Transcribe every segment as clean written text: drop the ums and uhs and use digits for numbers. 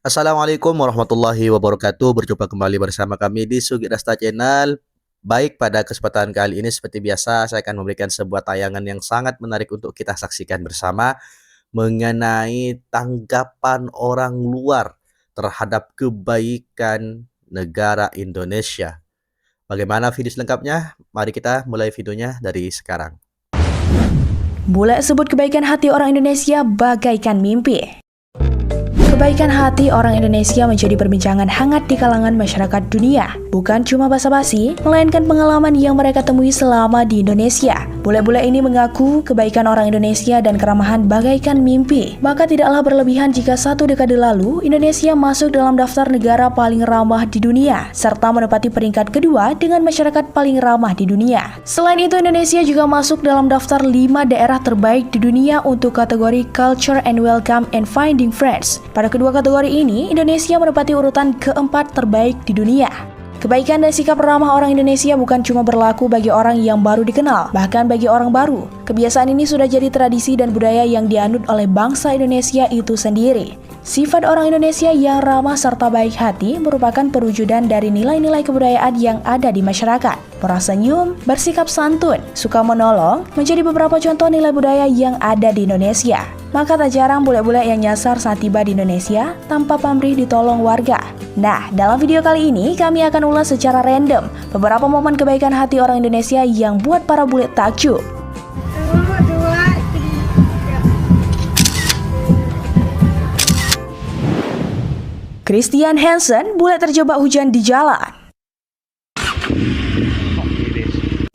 Assalamualaikum warahmatullahi wabarakatuh. Berjumpa kembali bersama kami di Sugi Rasta Channel. Baik, pada kesempatan kali ini seperti biasa saya akan memberikan sebuah tayangan yang sangat menarik untuk kita saksikan bersama mengenai tanggapan orang luar terhadap kebaikan negara Indonesia. Bagaimana video selengkapnya? Mari kita mulai videonya dari sekarang. Bule sebut kebaikan hati orang Indonesia bagaikan mimpi. Kebaikan hati orang Indonesia menjadi perbincangan hangat di kalangan masyarakat dunia. Bukan cuma basa-basi, melainkan pengalaman yang mereka temui selama di Indonesia. Bule-bule ini mengaku kebaikan orang Indonesia dan keramahan bagaikan mimpi. Maka tidaklah berlebihan jika 1 dekade lalu Indonesia masuk dalam daftar negara paling ramah di dunia, serta menempati peringkat kedua dengan masyarakat paling ramah di dunia. Selain itu, Indonesia juga masuk dalam daftar 5 daerah terbaik di dunia untuk kategori Culture and Welcome and Finding Friends. Pada kedua kategori ini, Indonesia menempati urutan keempat terbaik di dunia. Kebaikan dan sikap ramah orang Indonesia bukan cuma berlaku bagi orang yang baru dikenal, bahkan bagi orang baru. Kebiasaan ini sudah jadi tradisi dan budaya yang dianut oleh bangsa Indonesia itu sendiri. Sifat orang Indonesia yang ramah serta baik hati merupakan perwujudan dari nilai-nilai kebudayaan yang ada di masyarakat. Murah senyum, bersikap santun, suka menolong, menjadi beberapa contoh nilai budaya yang ada di Indonesia. Maka tak jarang bule-bule yang nyasar saat tiba di Indonesia tanpa pamrih ditolong warga. Nah, dalam video kali ini kami akan ulas secara random beberapa momen kebaikan hati orang Indonesia yang buat para bule takjub. Christian Hansen, bule terjebak hujan di jalan.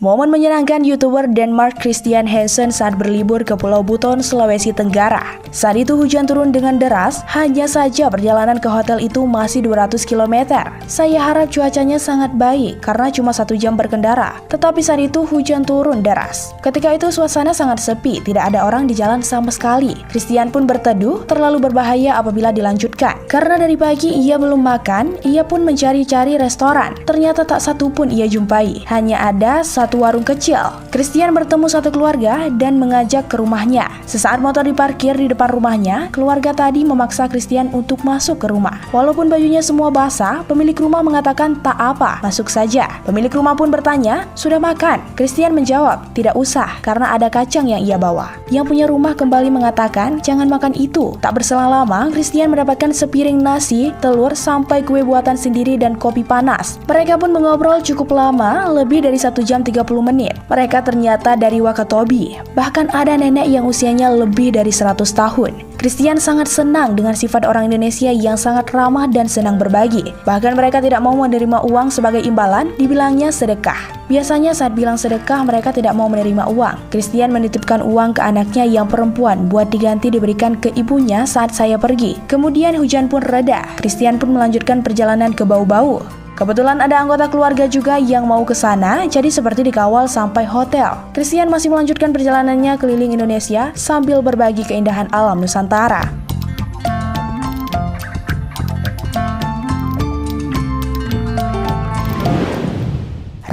Momen menyenangkan YouTuber Denmark Christian Hansen saat berlibur ke Pulau Buton, Sulawesi Tenggara. Saat itu hujan turun dengan deras, hanya saja perjalanan ke hotel itu masih 200 km. Saya harap cuacanya sangat baik karena cuma 1 jam berkendara. Tetapi saat itu hujan turun deras. Ketika itu suasana sangat sepi, tidak ada orang di jalan sama sekali. Christian pun berteduh, terlalu berbahaya apabila dilanjutkan. Karena dari pagi ia belum makan, ia pun mencari-cari restoran. Ternyata tak satu pun ia jumpai, hanya ada satu warung kecil. Christian bertemu satu keluarga dan mengajak ke rumahnya. Sesaat motor diparkir di depan rumahnya, keluarga tadi memaksa Christian untuk masuk ke rumah. Walaupun bajunya semua basah, pemilik rumah mengatakan tak apa, masuk saja. Pemilik rumah pun bertanya, sudah makan? Christian menjawab, tidak usah, karena ada kacang yang ia bawa. Yang punya rumah kembali mengatakan, jangan makan itu. Tak berselang lama, Christian mendapatkan sepiring nasi, telur, sampai kue buatan sendiri dan kopi panas. Mereka pun mengobrol cukup lama, lebih dari 1 jam 30 menit. Mereka ternyata dari Wakatobi. Bahkan ada nenek yang usianya lebih dari 100 tahun. Christian sangat senang dengan sifat orang Indonesia yang sangat ramah dan senang berbagi. Bahkan mereka tidak mau menerima uang sebagai imbalan, dibilangnya sedekah. Biasanya saat bilang sedekah, mereka tidak mau menerima uang. Christian menitipkan uang ke anaknya yang perempuan buat diganti diberikan ke ibunya saat saya pergi. Kemudian hujan pun reda. Christian pun melanjutkan perjalanan ke Bau-Bau. Kebetulan ada anggota keluarga juga yang mau ke sana, jadi seperti dikawal sampai hotel. Christian masih melanjutkan perjalanannya keliling Indonesia sambil berbagi keindahan alam Nusantara.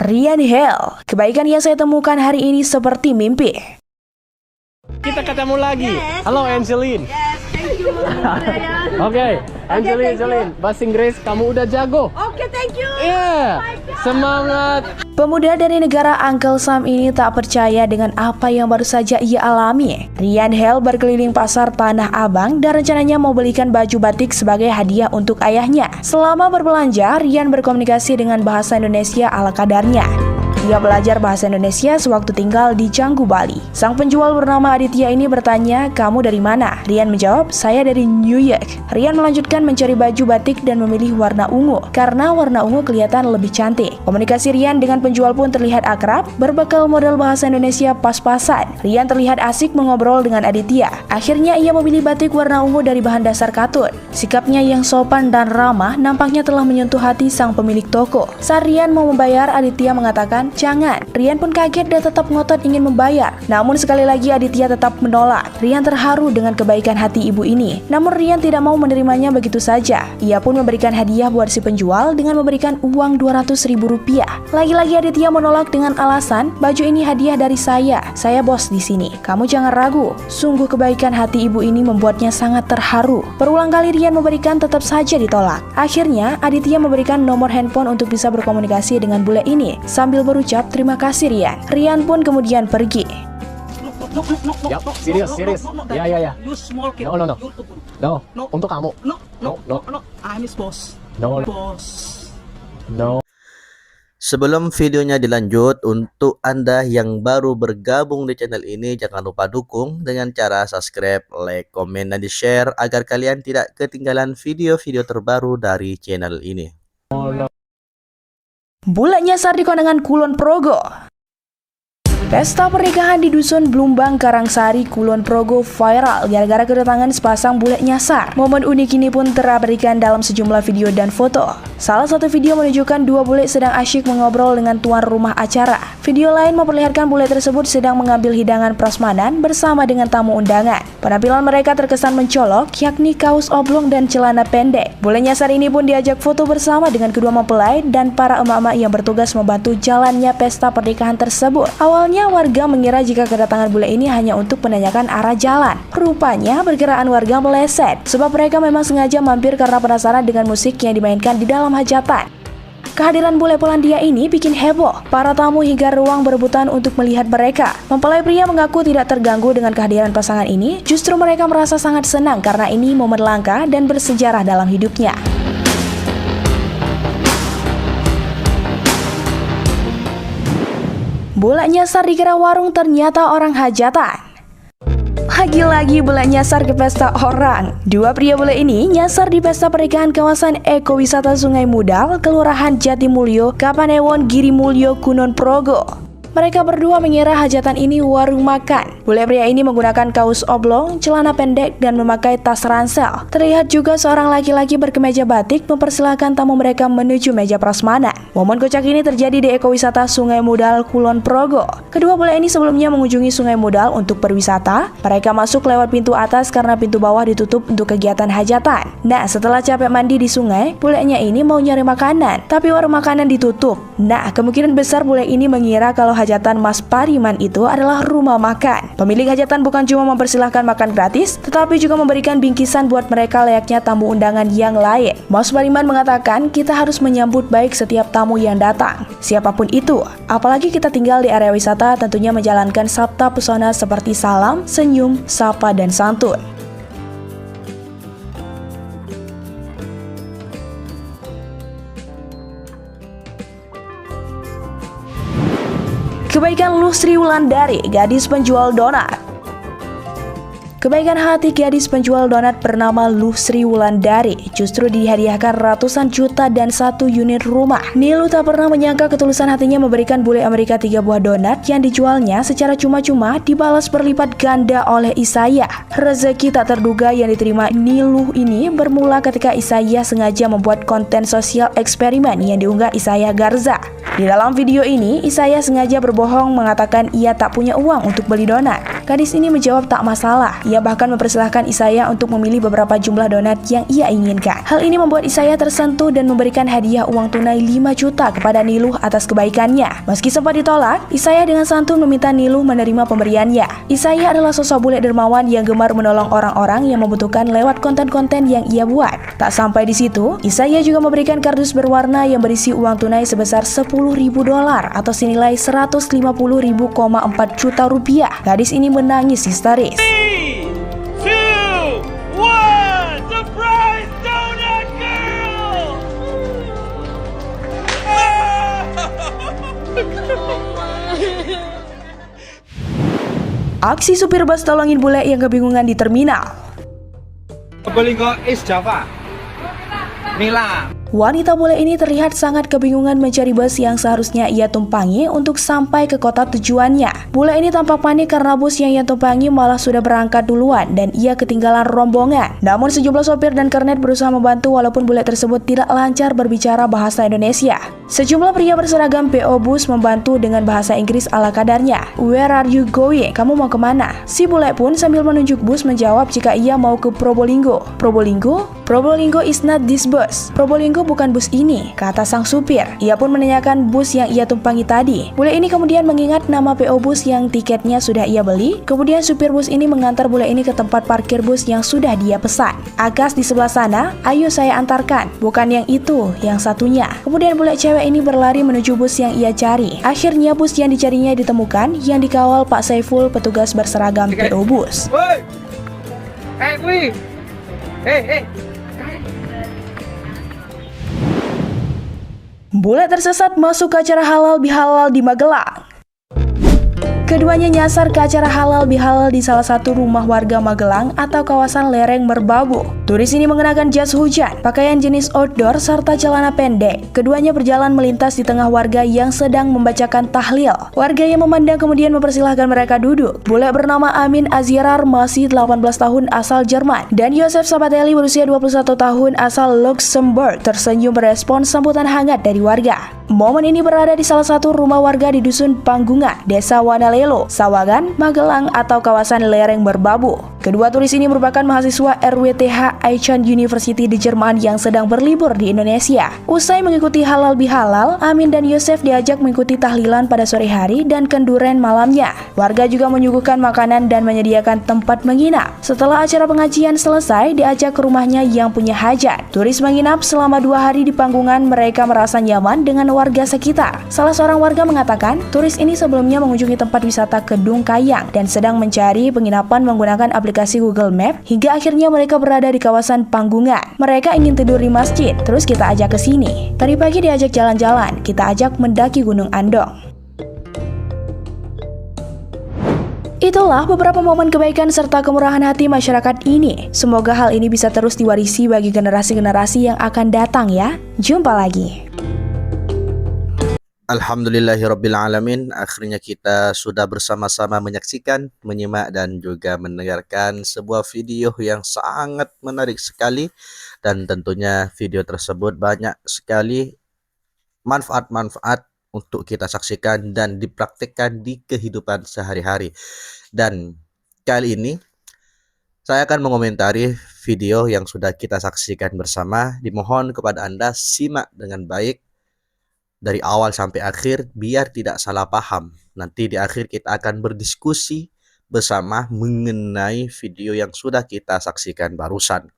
Ryan Hell, kebaikan yang saya temukan hari ini seperti mimpi. Kita ketemu lagi. Halo Angeline. Yes, thank you. Oke, Angeline, bahasa Inggris kamu udah jago. Okay, thank you. Iya, semangat. Pemuda dari negara Uncle Sam ini tak percaya dengan apa yang baru saja ia alami. Ryan Hell berkeliling pasar Tanah Abang dan rencananya mau belikan baju batik sebagai hadiah untuk ayahnya. Selama berbelanja, Ryan berkomunikasi dengan bahasa Indonesia ala kadarnya. Ia belajar bahasa Indonesia sewaktu tinggal di Canggu, Bali. Sang penjual bernama Aditya ini bertanya, kamu dari mana? Ryan menjawab, saya dari New York. Ryan melanjutkan mencari baju batik dan memilih warna ungu, karena warna ungu kelihatan lebih cantik. Komunikasi Ryan dengan penjual pun terlihat akrab, berbekal modal bahasa Indonesia pas-pasan. Ryan terlihat asik mengobrol dengan Aditya. Akhirnya ia memilih batik warna ungu dari bahan dasar katun. Sikapnya yang sopan dan ramah nampaknya telah menyentuh hati sang pemilik toko. Saat Ryan mau membayar, Aditya mengatakan, Rian, jangan. Rian pun kaget dan tetap ngotot ingin membayar. Namun sekali lagi Aditya tetap menolak. Rian terharu dengan kebaikan hati ibu ini. Namun Rian tidak mau menerimanya begitu saja. Ia pun memberikan hadiah buat si penjual dengan memberikan uang Rp200.000. Lagi-lagi Aditya menolak dengan alasan, baju ini hadiah dari saya bos di sini. Kamu jangan ragu. Sungguh kebaikan hati ibu ini membuatnya sangat terharu. Berulang kali Rian memberikan, tetap saja ditolak. Akhirnya Aditya memberikan nomor handphone untuk bisa berkomunikasi dengan bule ini sambil berucap terima kasih Rian. Rian pun kemudian pergi. Ya, serius. Ya. You small kid. No. No. No, untuk kamu. No. No. I'm his boss. No. Boss. No. Sebelum videonya dilanjut, untuk Anda yang baru bergabung di channel ini, jangan lupa dukung dengan cara subscribe, like, komen, dan di-share agar kalian tidak ketinggalan video-video terbaru dari channel ini. Bule nyasar di kondangan Kulon Progo. Pesta pernikahan di Dusun Blumbang, Karangsari, Kulon Progo viral gara-gara kedatangan sepasang bule nyasar. Momen unik ini pun terabadikan dalam sejumlah video dan foto. Salah satu video menunjukkan dua bule sedang asyik mengobrol dengan tuan rumah acara. Video lain memperlihatkan bule tersebut sedang mengambil hidangan prasmanan bersama dengan tamu undangan. Penampilan mereka terkesan mencolok, yakni kaos oblong dan celana pendek. Bule nyasar ini pun diajak foto bersama dengan kedua mempelai dan para emak-emak yang bertugas membantu jalannya pesta pernikahan tersebut. Awalnya warga mengira jika kedatangan bule ini hanya untuk menanyakan arah jalan. Rupanya perkiraan warga meleset, sebab mereka memang sengaja mampir karena penasaran dengan musik yang dimainkan di dalam hajatan. Kehadiran bule Polandia ini bikin heboh. Para tamu hingga ruang berebutan untuk melihat mereka. Mempelai pria mengaku tidak terganggu dengan kehadiran pasangan ini. Justru mereka merasa sangat senang karena ini momen langka dan bersejarah dalam hidupnya. Bule nyasar dikira warung, ternyata orang hajatan. Lagi-lagi bule nyasar ke pesta orang. Dua pria bule ini nyasar di pesta pernikahan kawasan ekowisata Sungai Mudal, Kelurahan Jatimulyo, Kapanewon, Girimulyo, Kulon Progo. Mereka berdua mengira hajatan ini warung makan. Bule pria ini menggunakan kaos oblong, celana pendek, dan memakai tas ransel. Terlihat juga seorang laki-laki berkemeja batik mempersilahkan tamu mereka menuju meja prasmanan. Momen kocak ini terjadi di ekowisata Sungai Mudal, Kulon Progo. Kedua bule ini sebelumnya mengunjungi Sungai Mudal untuk berwisata. Mereka masuk lewat pintu atas karena pintu bawah ditutup untuk kegiatan hajatan. Nah, setelah capek mandi di sungai, bulenya ini mau nyari makanan, tapi warung makanan ditutup. Nah, kemungkinan besar bule ini mengira kalau hajatan Mas Pariman itu adalah rumah makan. Pemilik hajatan bukan cuma mempersilahkan makan gratis, tetapi juga memberikan bingkisan buat mereka layaknya tamu undangan yang lain. Mas Pariman mengatakan kita harus menyambut baik setiap tamu yang datang, siapapun itu. Apalagi kita tinggal di area wisata, tentunya menjalankan sabta pesona seperti salam, senyum, sapa, dan santun. Kebaikan Luh Sri Wulandari, gadis penjual donat. Kebaikan hati gadis penjual donat bernama Luh Sri Wulandari justru dihadiahkan ratusan juta dan 1 unit rumah. Nilu tak pernah menyangka ketulusan hatinya memberikan bule Amerika 3 buah donat yang dijualnya secara cuma-cuma dibalas berlipat ganda oleh Isaya. Rezeki tak terduga yang diterima Nilu ini bermula ketika Isaya sengaja membuat konten sosial eksperimen yang diunggah Isaya Garza. Di dalam video ini, Isaya sengaja berbohong mengatakan ia tak punya uang untuk beli donat. Gadis ini menjawab tak masalah. Ia bahkan mempersilahkan Isaya untuk memilih beberapa jumlah donat yang ia inginkan. Hal ini membuat Isaya tersentuh dan memberikan hadiah uang tunai 5 juta kepada Niluh atas kebaikannya. Meski sempat ditolak, Isaya dengan santun meminta Niluh menerima pemberiannya. Isaya adalah sosok bule dermawan yang gemar menolong orang-orang yang membutuhkan lewat konten-konten yang ia buat. Tak sampai di situ, Isaya juga memberikan kardus berwarna yang berisi uang tunai sebesar $10.000 atau senilai 150.000,4 juta rupiah. Gadis ini menangis histeris. 3, 2, 1, surprise donut girl! Aksi supir bus tolongin bule yang kebingungan di terminal. Probolinggo East Java. Nila. Wanita bule ini terlihat sangat kebingungan mencari bus yang seharusnya ia tumpangi untuk sampai ke kota tujuannya. Bule ini tampak panik karena bus yang ia tumpangi malah sudah berangkat duluan dan ia ketinggalan rombongan. Namun sejumlah sopir dan kernet berusaha membantu walaupun bule tersebut tidak lancar berbicara bahasa Indonesia. Sejumlah pria berseragam PO Bus membantu dengan bahasa Inggris ala kadarnya. "Where are you going? Kamu mau kemana?" Si bule pun sambil menunjuk bus menjawab jika ia mau ke Probolinggo. Probolinggo? Probolinggo is not this bus. Probolinggo bukan bus ini, kata sang supir. Ia pun menanyakan bus yang ia tumpangi tadi. Bule ini kemudian mengingat nama PO Bus yang tiketnya sudah ia beli. Kemudian supir bus ini mengantar bule ini ke tempat parkir bus yang sudah dia pesan. "Akas di sebelah sana, ayo saya antarkan." "Bukan yang itu, yang satunya." Kemudian bule cewek ini berlari menuju bus yang ia cari. Akhirnya bus yang dicarinya ditemukan, yang dikawal Pak Saiful, petugas berseragam PO Bus. Bule tersesat masuk ke acara halal bihalal di Magelang. Keduanya nyasar ke acara halal bihalal di salah satu rumah warga Magelang atau kawasan lereng Merbabu. Turis ini mengenakan jas hujan, pakaian jenis outdoor, serta celana pendek. Keduanya berjalan melintas di tengah warga yang sedang membacakan tahlil. Warga yang memandang kemudian mempersilahkan mereka duduk. Bule bernama Amin Azirar masih 18 tahun asal Jerman dan Yosef Sabatelli berusia 21 tahun asal Luxembourg tersenyum merespons sambutan hangat dari warga. Momen ini berada di salah satu rumah warga di Dusun Panggungan, Desa Wanalelo, Sawagan, Magelang atau kawasan lereng Merbabu. Kedua turis ini merupakan mahasiswa RWTH Aachen University di Jerman yang sedang berlibur di Indonesia. Usai mengikuti halal bihalal, Amin dan Yosef diajak mengikuti tahlilan pada sore hari dan kenduren malamnya. Warga juga menyuguhkan makanan dan menyediakan tempat menginap. Setelah acara pengajian selesai, diajak ke rumahnya yang punya hajat. Turis menginap selama 2 hari di Panggungan. Mereka merasa nyaman dengan warga sekitar. Salah seorang warga mengatakan, turis ini sebelumnya mengunjungi tempat wisata Kedung Kayang dan sedang mencari penginapan menggunakan aplikasi Google Map hingga akhirnya mereka berada di kawasan Panggungan. Mereka ingin tidur di masjid, terus kita ajak ke sini. Tadi pagi diajak jalan-jalan, kita ajak mendaki Gunung Andong. Itulah beberapa momen kebaikan serta kemurahan hati masyarakat ini. Semoga hal ini bisa terus diwarisi bagi generasi-generasi yang akan datang ya. Jumpa lagi. Alhamdulillahirrabbilalamin. Akhirnya kita sudah bersama-sama menyaksikan, menyimak dan juga mendengarkan sebuah video yang sangat menarik sekali. Dan tentunya video tersebut banyak sekali manfaat-manfaat untuk kita saksikan dan dipraktikkan di kehidupan sehari-hari. Dan kali ini saya akan mengomentari video yang sudah kita saksikan bersama. Dimohon kepada Anda simak dengan baik dari awal sampai akhir biar tidak salah paham. Nanti di akhir kita akan berdiskusi bersama mengenai video yang sudah kita saksikan barusan.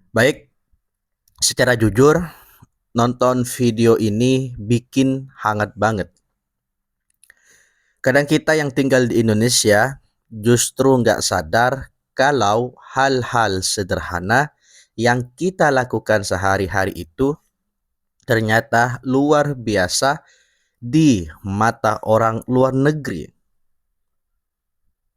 Baik, secara jujur nonton video ini bikin hangat banget. Kadang kita yang tinggal di Indonesia justru nggak sadar kalau hal-hal sederhana yang kita lakukan sehari-hari itu ternyata luar biasa di mata orang luar negeri.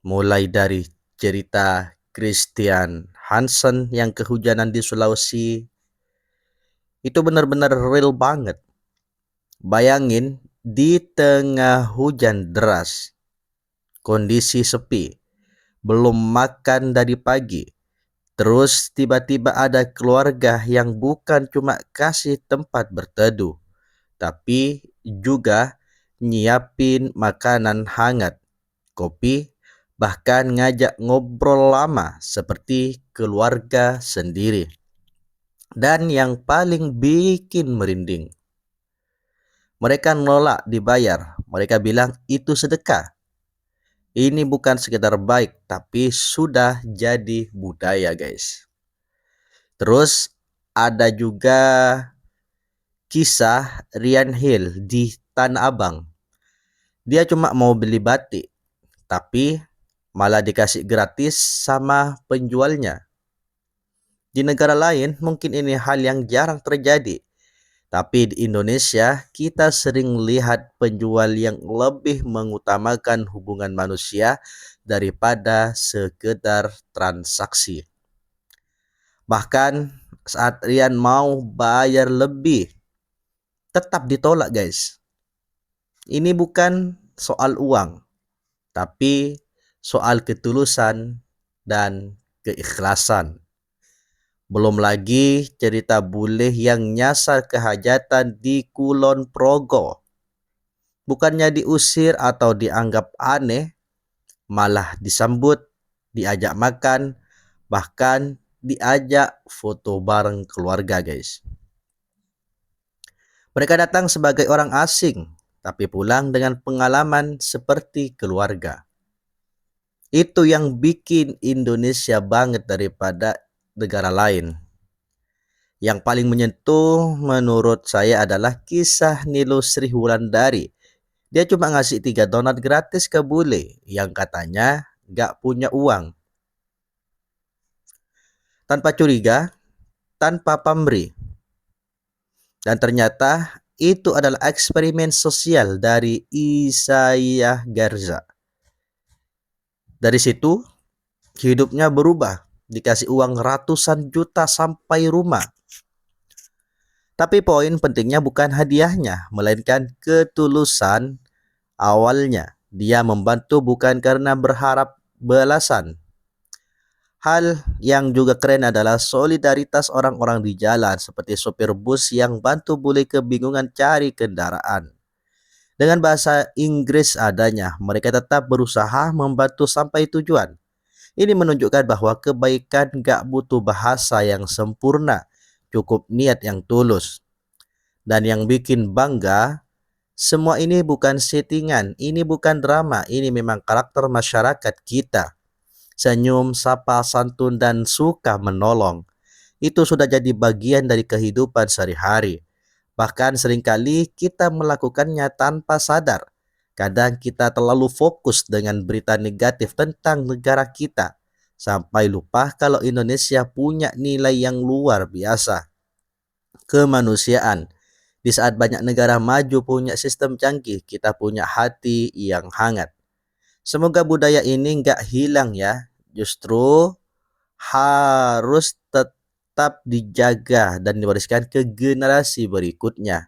Mulai dari cerita Christian Hansen yang kehujanan di Sulawesi, itu benar-benar real banget. Bayangin di tengah hujan deras, kondisi sepi, belum makan dari pagi. Terus tiba-tiba ada keluarga yang bukan cuma kasih tempat berteduh, tapi juga nyiapin makanan hangat, kopi, bahkan ngajak ngobrol lama seperti keluarga sendiri. Dan yang paling bikin merinding, mereka nolak dibayar. Mereka bilang itu sedekah. Ini bukan sekedar baik, tapi sudah jadi budaya, guys. Terus ada juga kisah Ryan Hill di Tanah Abang. Dia cuma mau beli batik, tapi malah dikasih gratis sama penjualnya. Di negara lain mungkin ini hal yang jarang terjadi. Tapi di Indonesia kita sering lihat penjual yang lebih mengutamakan hubungan manusia daripada sekedar transaksi. Bahkan saat Rian mau bayar lebih, tetap ditolak guys. Ini bukan soal uang, tapi soal ketulusan dan keikhlasan. Belum lagi cerita bule yang nyasar kehajatan di Kulon Progo. Bukannya diusir atau dianggap aneh, malah disambut, diajak makan, bahkan diajak foto bareng keluarga guys. Mereka datang sebagai orang asing, tapi pulang dengan pengalaman seperti keluarga. Itu yang bikin Indonesia banget daripada negara lain. Yang paling menyentuh menurut saya adalah kisah Nilo Sri Wulandari. Dia cuma ngasih 3 donat gratis ke bule yang katanya gak punya uang. Tanpa curiga, tanpa pamrih. Dan ternyata itu adalah eksperimen sosial dari Isaiah Garza. Dari situ, hidupnya berubah. Dikasih uang ratusan juta sampai rumah. Tapi poin pentingnya bukan hadiahnya, melainkan ketulusan awalnya. Dia membantu bukan karena berharap balasan. Hal yang juga keren adalah solidaritas orang-orang di jalan, seperti sopir bus yang bantu bule kebingungan cari kendaraan. Dengan bahasa Inggris adanya, mereka tetap berusaha membantu sampai tujuan. Ini menunjukkan bahwa kebaikan gak butuh bahasa yang sempurna, cukup niat yang tulus. Dan yang bikin bangga, semua ini bukan settingan, ini bukan drama, ini memang karakter masyarakat kita. Senyum, sapa, santun, dan suka menolong. Itu sudah jadi bagian dari kehidupan sehari-hari. Bahkan seringkali kita melakukannya tanpa sadar. Kadang kita terlalu fokus dengan berita negatif tentang negara kita, sampai lupa kalau Indonesia punya nilai yang luar biasa. Kemanusiaan. Di saat banyak negara maju punya sistem canggih, kita punya hati yang hangat. Semoga budaya ini nggak hilang ya. Justru harus tetap dijaga dan diwariskan ke generasi berikutnya.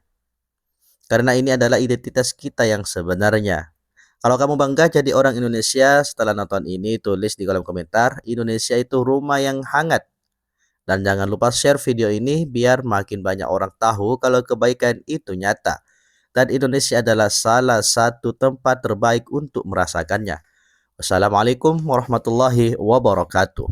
Karena ini adalah identitas kita yang sebenarnya. Kalau kamu bangga jadi orang Indonesia setelah nonton ini, tulis di kolom komentar, Indonesia itu rumah yang hangat. Dan jangan lupa share video ini biar makin banyak orang tahu kalau kebaikan itu nyata. Dan Indonesia adalah salah satu tempat terbaik untuk merasakannya. Wassalamualaikum warahmatullahi wabarakatuh.